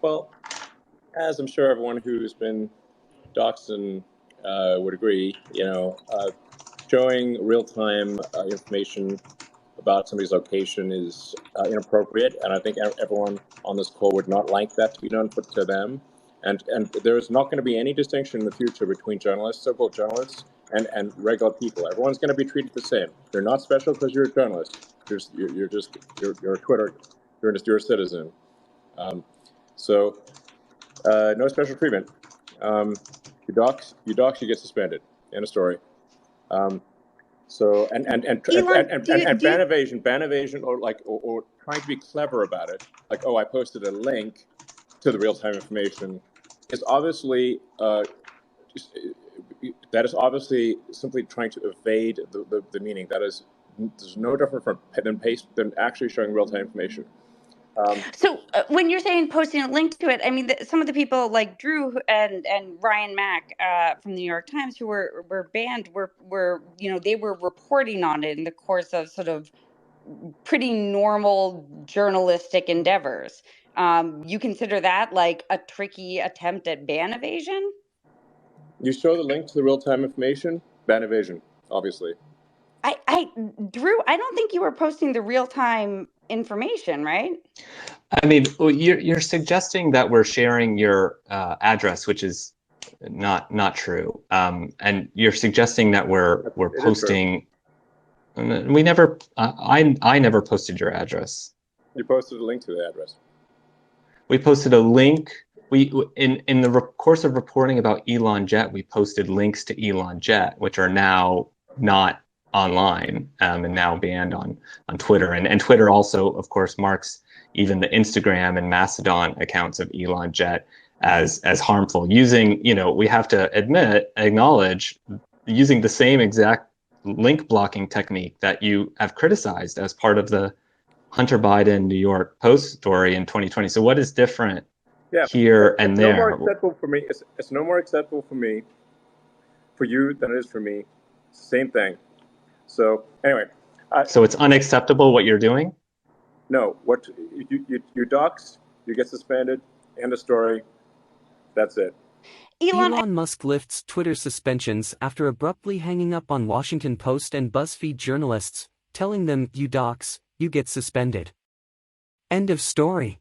Well, as I'm sure everyone who's been doxxed would agree, showing real-time information about somebody's location is inappropriate, and I think everyone on this call would not like that to be done to them. And there is not going to be any distinction in the future between journalists, so-called journalists, and regular people. Everyone's going to be treated the same. You're not special because you're a journalist. You're a Twitter. You're a citizen. So no special treatment. You dox, you get suspended. End of story. So and ban evasion, or trying to be clever about it, like, oh, I posted a link to the real-time information, is obviously that is obviously simply trying to evade the meaning. There's no different than actually showing real-time information. So when you're saying posting a link to it, I mean, some of the people like Drew and Ryan Mack from the New York Times who were banned were they were reporting on it in the course of sort of pretty normal journalistic endeavors. You consider that like a tricky attempt at ban evasion? You show the link to the real-time information, ban evasion, obviously. Drew, I don't think you were posting the real-time information, right? I mean, you're suggesting that we're sharing your address, which is not true. And you're suggesting that we're posting. We never. I never posted your address. You posted a link to the address. We posted a link. In the course of reporting about Elon Jet, we posted links to Elon Jet, which are now not online and now banned on Twitter. And Twitter also, of course, marks even the Instagram and Mastodon accounts of Elon Jet as harmful. Using, we have to acknowledge, using the same exact link blocking technique that you have criticized as part of the Hunter Biden New York Post story in 2020. So what is different here and there? No more acceptable for me. It's no more acceptable for me, for you, than it is for me. Same thing. So anyway. So it's unacceptable what you're doing? No. What you dox, you get suspended. End of story. That's it. Elon Musk lifts Twitter suspensions after abruptly hanging up on Washington Post and BuzzFeed journalists, telling them, you dox, you get suspended. End of story.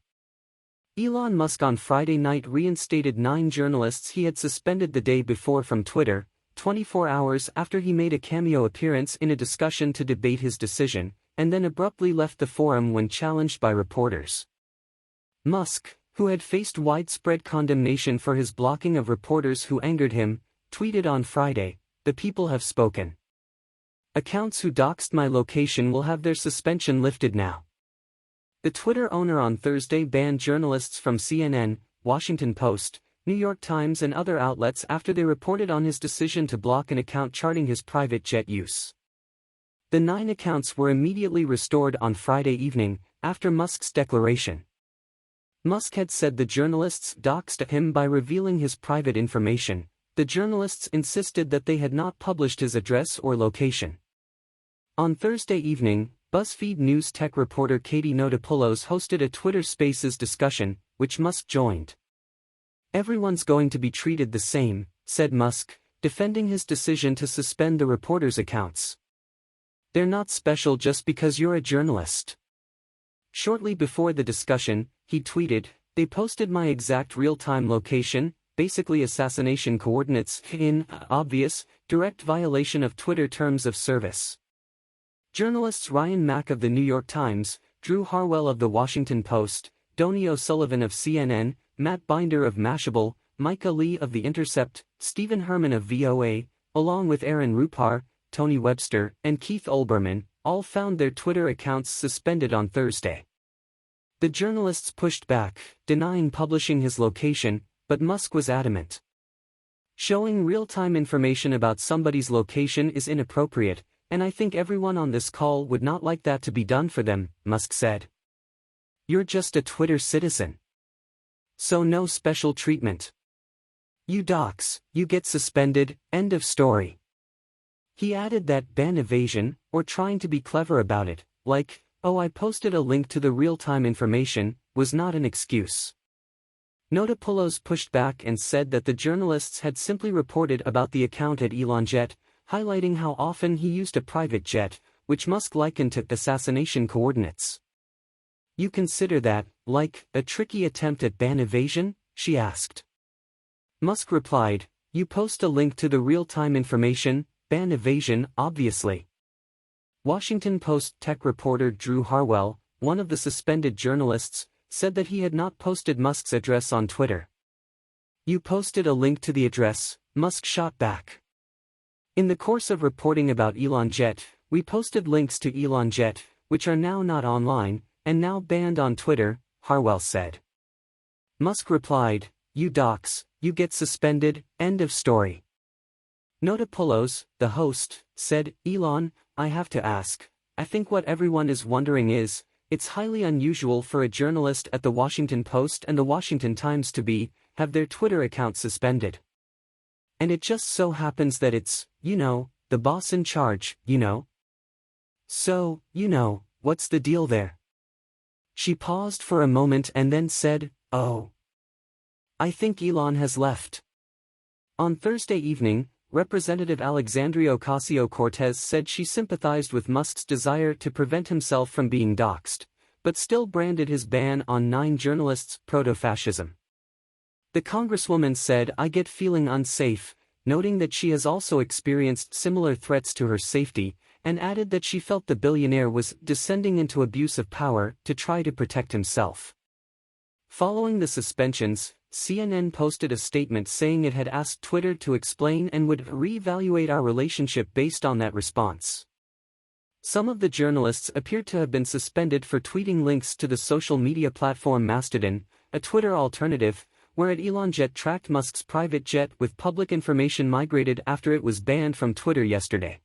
Elon Musk on Friday night reinstated 9 journalists he had suspended the day before from Twitter, 24 hours after he made a cameo appearance in a discussion to debate his decision, and then abruptly left the forum when challenged by reporters. Musk, who had faced widespread condemnation for his blocking of reporters who angered him, tweeted on Friday, "The people have spoken. Accounts who doxed my location will have their suspension lifted now." The Twitter owner on Thursday banned journalists from CNN, Washington Post, New York Times and other outlets after they reported on his decision to block an account charting his private jet use. The 9 accounts were immediately restored on Friday evening, after Musk's declaration. Musk had said the journalists doxed him by revealing his private information. The journalists insisted that they had not published his address or location. On Thursday evening, BuzzFeed News tech reporter Katie Notopoulos hosted a Twitter Spaces discussion, which Musk joined. "Everyone's going to be treated the same," said Musk, defending his decision to suspend the reporters' accounts. "They're not special just because you're a journalist." Shortly before the discussion, he tweeted, "They posted my exact real-time location, basically assassination coordinates, in obvious, direct violation of Twitter terms of service." Journalists Ryan Mack of the New York Times, Drew Harwell of the Washington Post, Donny O'Sullivan of CNN, Matt Binder of Mashable, Micah Lee of The Intercept, Stephen Herman of VOA, along with Aaron Rupar, Tony Webster, and Keith Olbermann, all found their Twitter accounts suspended on Thursday. The journalists pushed back, denying publishing his location, but Musk was adamant. "Showing real-time information about somebody's location is inappropriate, and I think everyone on this call would not like that to be done for them," Musk said. "You're just a Twitter citizen. So no special treatment. You dox, you get suspended, end of story." He added that ban evasion, or trying to be clever about it, like, "Oh, I posted a link to the real-time information," was not an excuse. Notopoulos pushed back and said that the journalists had simply reported about the account at ElonJet, highlighting how often he used a private jet, which Musk likened to assassination coordinates. "You consider that, like, a tricky attempt at ban evasion?" she asked. Musk replied, "You post a link to the real-time information, ban evasion, obviously." Washington Post tech reporter Drew Harwell, one of the suspended journalists, said that he had not posted Musk's address on Twitter. "You posted a link to the address," Musk shot back. "In the course of reporting about ElonJet, we posted links to ElonJet, which are now not online, and now banned on Twitter," Harwell said. Musk replied, "You dox, you get suspended, end of story." Notopoulos, the host, said, "Elon, I have to ask, I think what everyone is wondering is, it's highly unusual for a journalist at the Washington Post and the Washington Times to have their Twitter account suspended. And it just so happens that it's, the boss in charge, So, what's the deal there?" She paused for a moment and then said, "Oh. I think Elon has left." On Thursday evening, Representative Alexandria Ocasio-Cortez said she sympathized with Musk's desire to prevent himself from being doxxed, but still branded his ban on 9 journalists proto-fascism. The congresswoman said, "I get feeling unsafe," noting that she has also experienced similar threats to her safety, and added that she felt the billionaire was descending into abuse of power to try to protect himself. Following the suspensions, CNN posted a statement saying it had asked Twitter to explain and would reevaluate our relationship based on that response. Some of the journalists appeared to have been suspended for tweeting links to the social media platform Mastodon, a Twitter alternative, where ElonJet tracked Musk's private jet with public information migrated after it was banned from Twitter yesterday.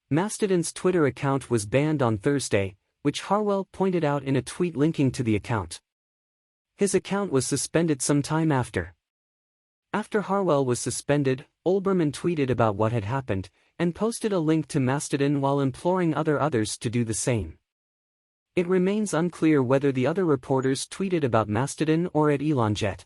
Mastodon's Twitter account was banned on Thursday, which Harwell pointed out in a tweet linking to the account. His account was suspended some time after. After Harwell was suspended, Olbermann tweeted about what had happened, and posted a link to Mastodon while imploring others to do the same. It remains unclear whether the other reporters tweeted about Mastodon or at ElonJet.